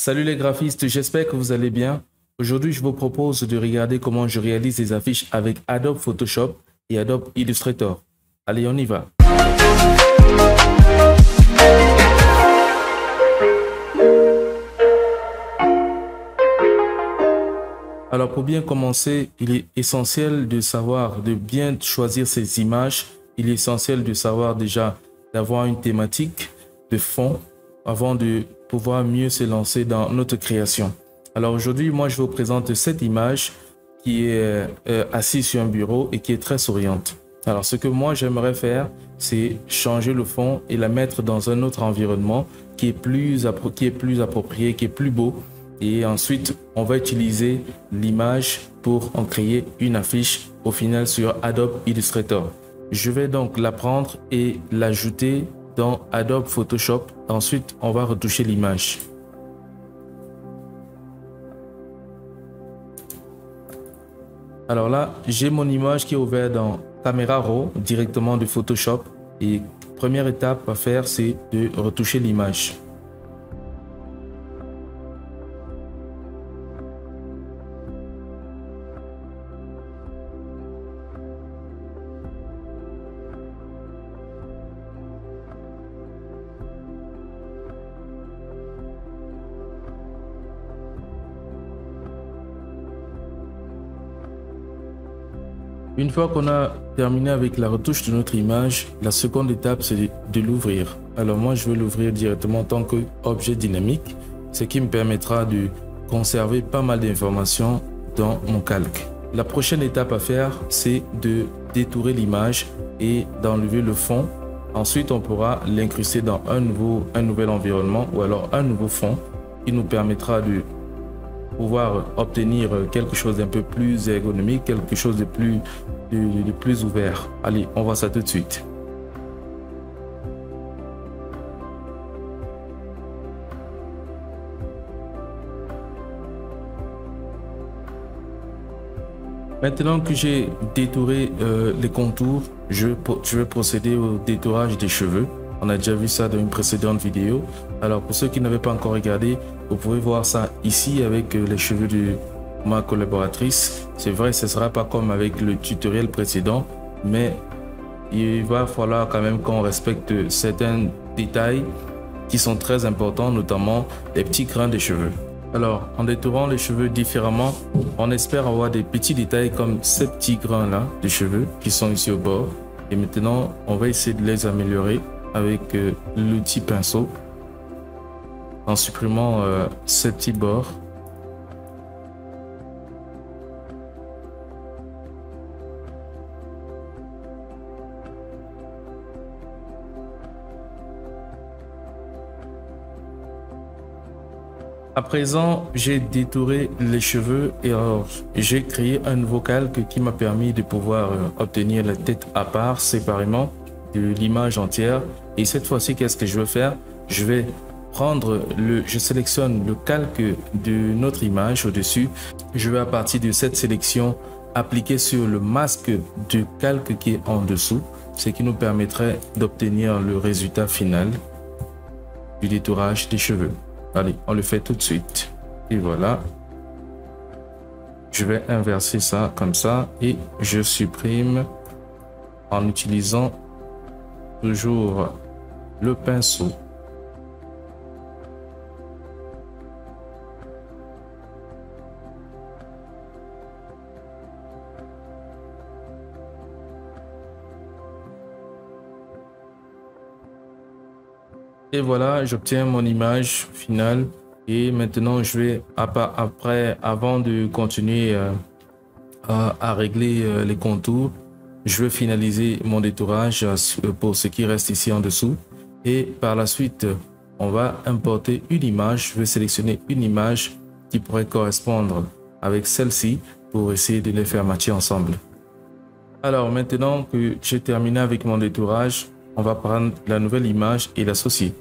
Salut les graphistes, j'espère que vous allez bien. Aujourd'hui, je vous propose de regarder comment je réalise des affiches avec Adobe Photoshop et Adobe Illustrator. Allez, on y va. Alors, pour bien commencer, il est essentiel de savoir, de bien choisir ses images. Il est essentiel de savoir déjà d'avoir une thématique de fond avant de pouvoir mieux se lancer dans notre création. Alors aujourd'hui, moi, je vous présente cette image qui est assise sur un bureau et qui est très souriante. Alors, ce que moi, j'aimerais faire, c'est changer le fond et la mettre dans un autre environnement qui est plus approprié, qui est plus beau. Et ensuite, on va utiliser l'image pour en créer une affiche au final sur Adobe Illustrator. Je vais donc la prendre et l'ajouter dans Adobe Photoshop. Ensuite, on va retoucher l'image. Alors là, j'ai mon image qui est ouverte dans Camera Raw directement de Photoshop. Et première étape à faire, c'est de retoucher l'image. Une fois qu'on a terminé avec la retouche de notre image, la seconde étape, c'est de l'ouvrir. Alors moi, je vais l'ouvrir directement en tant qu'objet dynamique, ce qui me permettra de conserver pas mal d'informations dans mon calque. La prochaine étape à faire, c'est de détourer l'image et d'enlever le fond. Ensuite, on pourra l'incruster dans un nouvel environnement ou alors un nouveau fond qui nous permettra de pouvoir obtenir quelque chose d'un peu plus ergonomique, quelque chose de plus ouvert. Allez, on voit ça tout de suite. Maintenant que j'ai détouré les contours, je vais procéder au détourage des cheveux. On a déjà vu ça dans une précédente vidéo. Alors pour ceux qui n'avaient pas encore regardé, vous pouvez voir ça ici avec les cheveux de ma collaboratrice. C'est vrai, ce ne sera pas comme avec le tutoriel précédent, mais il va falloir quand même qu'on respecte certains détails qui sont très importants, notamment les petits grains des cheveux. Alors, en détourant les cheveux différemment, on espère avoir des petits détails comme ces petits grains-là de cheveux qui sont ici au bord. Et maintenant, on va essayer de les améliorer avec l'outil pinceau en supprimant ces petits bords. À présent, j'ai détouré les cheveux et alors j'ai créé un nouveau calque qui m'a permis de pouvoir obtenir la tête à part séparément de l'image entière. Et cette fois-ci, qu'est-ce que je vais faire? Je vais prendre je sélectionne le calque de notre image au-dessus. Je vais à partir de cette sélection appliquer sur le masque de calque qui est en dessous, ce qui nous permettrait d'obtenir le résultat final du détourage des cheveux. Allez, on le fait tout de suite. Et voilà. Je vais inverser ça comme ça et je supprime en utilisant toujours le pinceau. Et voilà, j'obtiens mon image finale. Et maintenant, je vais, avant de continuer à régler les contours, je vais finaliser mon détourage pour ce qui reste ici en dessous. Et par la suite, on va importer une image. Je vais sélectionner une image qui pourrait correspondre avec celle-ci pour essayer de les faire matcher ensemble. Alors maintenant que j'ai terminé avec mon détourage, on va prendre la nouvelle image et l'associer.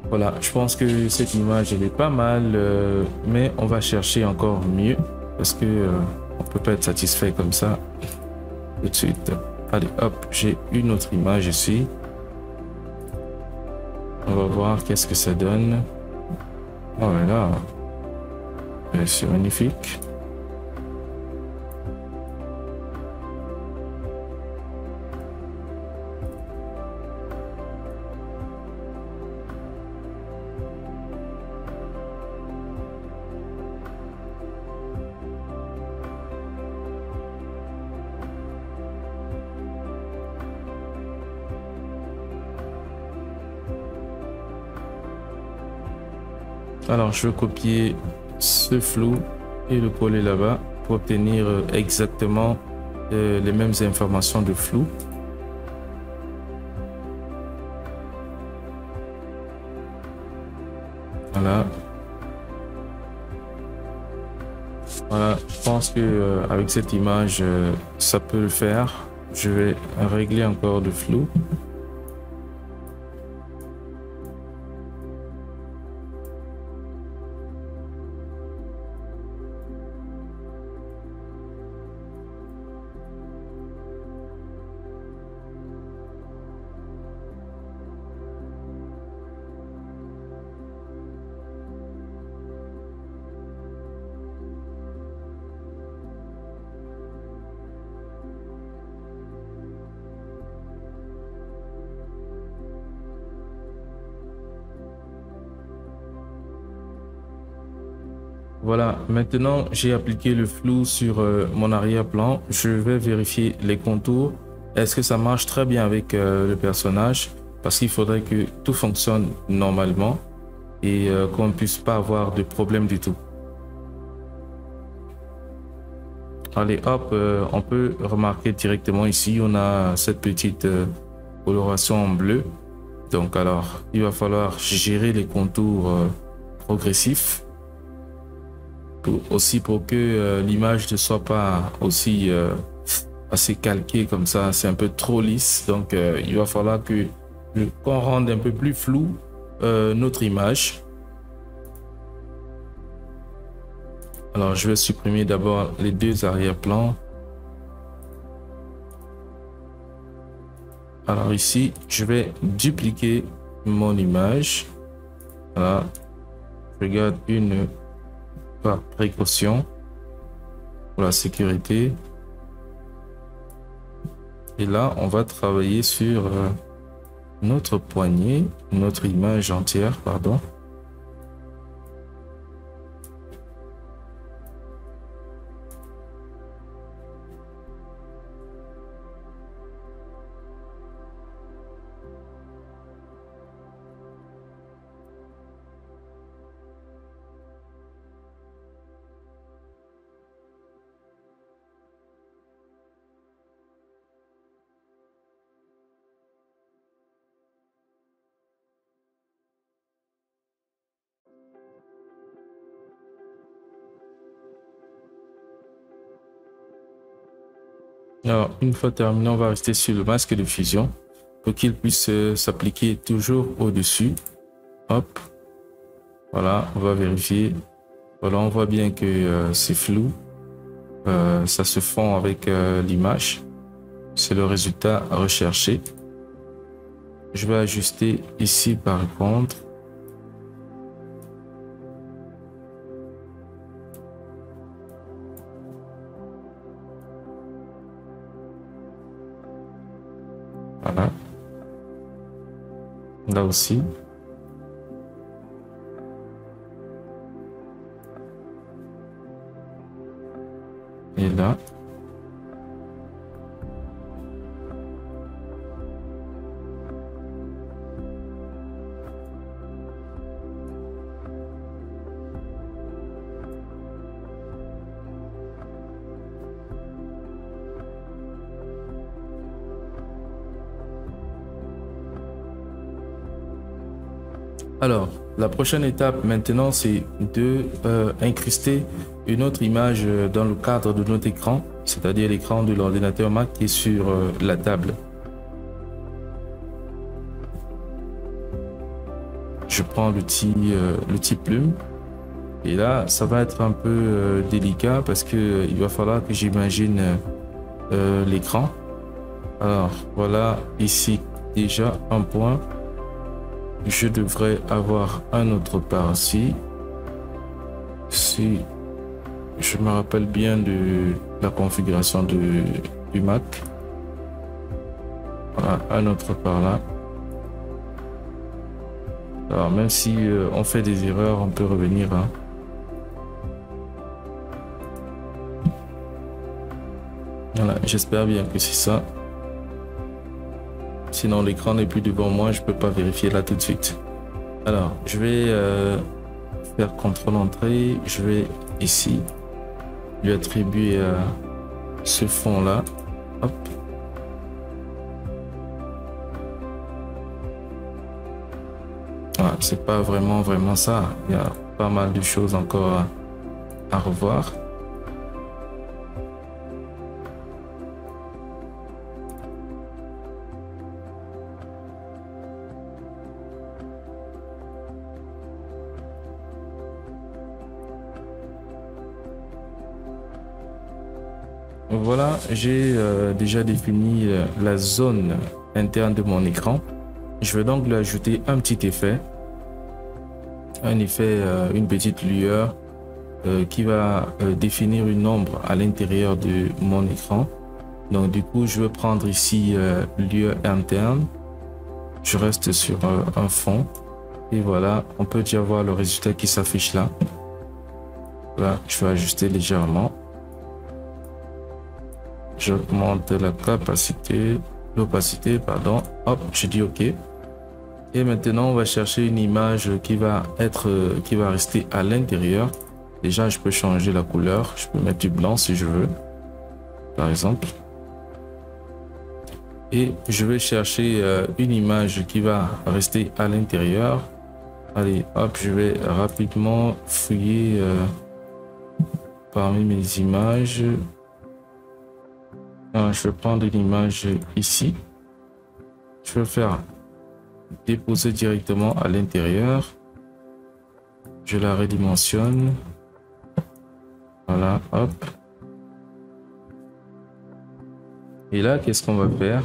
Voilà, je pense que cette image elle est pas mal, mais on va chercher encore mieux parce que on peut pas être satisfait comme ça tout de suite. Allez, hop, j'ai une autre image ici. On va voir qu'est-ce que ça donne. Oh là là, c'est magnifique. Alors, je vais copier ce flou et le coller là-bas pour obtenir exactement les mêmes informations de flou. Voilà. Voilà, je pense que avec cette image, ça peut le faire. Je vais régler encore le flou. Voilà, maintenant j'ai appliqué le flou sur mon arrière-plan. Je vais vérifier les contours. Est-ce que ça marche très bien avec le personnage? Parce qu'il faudrait que tout fonctionne normalement et qu'on ne puisse pas avoir de problème du tout. Allez, hop, on peut remarquer directement ici, on a cette petite coloration en bleu. Donc alors, il va falloir gérer les contours progressifs. Aussi pour que l'image ne soit pas aussi assez calquée comme ça, c'est un peu trop lisse. Donc il va falloir qu'on rende un peu plus flou notre image. Alors je vais supprimer d'abord les deux arrière-plans. Alors ici, je vais dupliquer mon image. Voilà, je garde une par précaution pour la sécurité. Et là, on va travailler sur notre poignet, notre image entière, pardon. Alors, une fois terminé, on va rester sur le masque de fusion pour qu'il puisse s'appliquer toujours au-dessus. Hop. Voilà, on va vérifier. Voilà, on voit bien que c'est flou. Ça se fond avec l'image. C'est le résultat recherché. Je vais ajuster ici par contre. Voilà. Là aussi. Et là. Alors, la prochaine étape maintenant, c'est de incruster une autre image dans le cadre de notre écran, c'est-à-dire l'écran de l'ordinateur Mac qui est sur la table. Je prends l'outil plume et là, ça va être un peu délicat parce que il va falloir que j'imagine l'écran. Alors, voilà ici déjà un point. Je devrais avoir un autre par ici. si je me rappelle bien de la configuration du Mac. Voilà, un autre par là. Alors même si on fait des erreurs, on peut revenir. Hein. Voilà, j'espère bien que c'est ça. Sinon l'écran n'est plus devant moi, je peux pas vérifier là tout de suite. Alors je vais faire contrôle entrée, je vais ici lui attribuer ce fond là. Hop. Voilà, c'est pas vraiment ça. Il y a pas mal de choses encore à revoir. Voilà, j'ai déjà défini la zone interne de mon écran. Je vais donc lui ajouter un petit effet. Un effet, une petite lueur qui va définir une ombre à l'intérieur de mon écran. Donc du coup, je vais prendre ici lueur interne. Je reste sur un fond. Et voilà, on peut déjà voir le résultat qui s'affiche là. Là, je vais ajuster légèrement. J'augmente la capacité, l'opacité, pardon. Hop, je dis OK. Et maintenant, on va chercher une image qui va rester à l'intérieur. Déjà, je peux changer la couleur. Je peux mettre du blanc si je veux, par exemple. Et je vais chercher une image qui va rester à l'intérieur. Allez, hop, je vais rapidement fouiller parmi mes images. Je vais prendre une image ici. Je vais faire déposer directement à l'intérieur. Je la redimensionne. Voilà, hop. Et là, qu'est-ce qu'on va faire?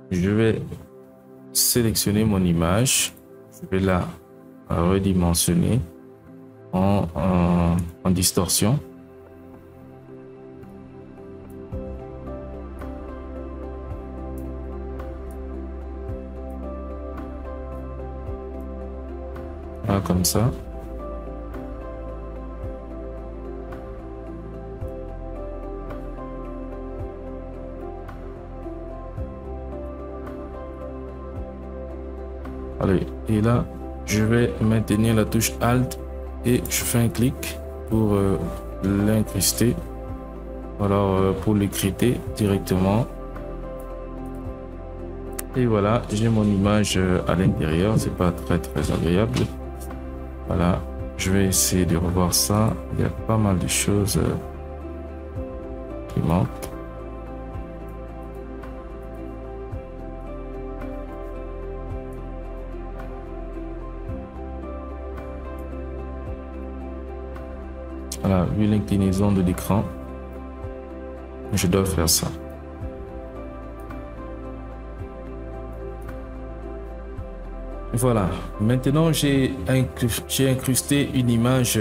Je vais sélectionner mon image. Je vais la redimensionner en distorsion. Voilà, comme ça. Allez, et là, je vais maintenir la touche Alt et je fais un clic pour l'incruster. Alors, pour l'écriter directement. Et voilà, j'ai mon image à l'intérieur. C'est pas très agréable. Voilà, je vais essayer de revoir ça. Il y a pas mal de choses qui manquent. Voilà, vu l'inclinaison de l'écran, je dois faire ça. Voilà, maintenant j'ai incrusté une image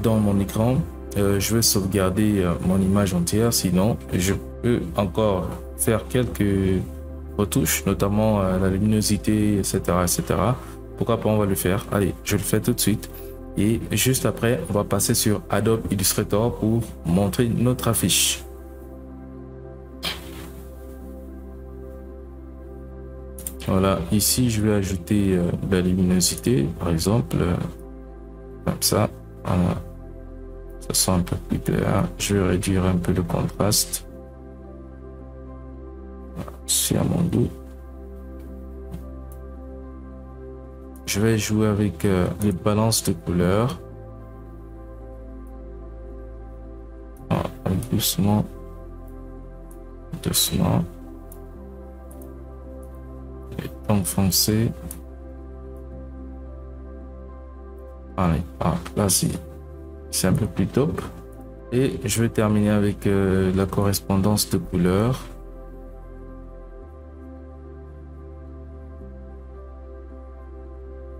dans mon écran. Je vais sauvegarder mon image entière, sinon je peux encore faire quelques retouches, notamment la luminosité, etc., etc. Pourquoi pas, on va le faire. Allez, je le fais tout de suite. Et juste après, on va passer sur Adobe Illustrator pour montrer notre affiche. Voilà, ici je vais ajouter la luminosité, par exemple, comme ça. Voilà. Ça sent un peu plus clair. Je vais réduire un peu le contraste. C'est à mon goût. Je vais jouer avec les balances de couleurs. Doucement. Doucement. Les tons foncés. Allez, là c'est un peu plus top. Et je vais terminer avec la correspondance de couleurs.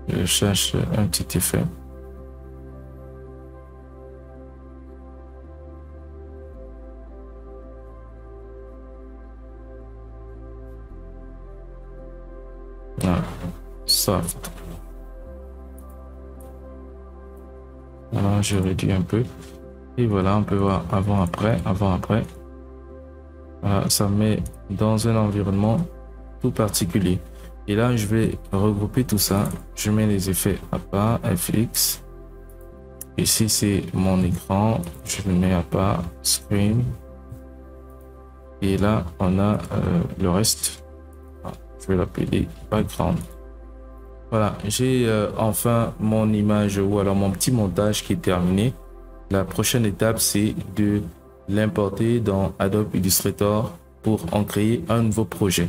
Je cherche un petit effet. soft. Voilà, je réduis un peu. Et voilà, on peut voir avant, après, avant, après. Voilà, ça met dans un environnement tout particulier. Et là, je vais regrouper tout ça. Je mets les effets à part, FX. Ici, c'est mon écran. Je le mets à part, screen. Et là, on a le reste. Je vais l'appeler background. Voilà, j'ai enfin mon image ou alors mon petit montage qui est terminé. La prochaine étape, c'est de l'importer dans Adobe Illustrator pour en créer un nouveau projet.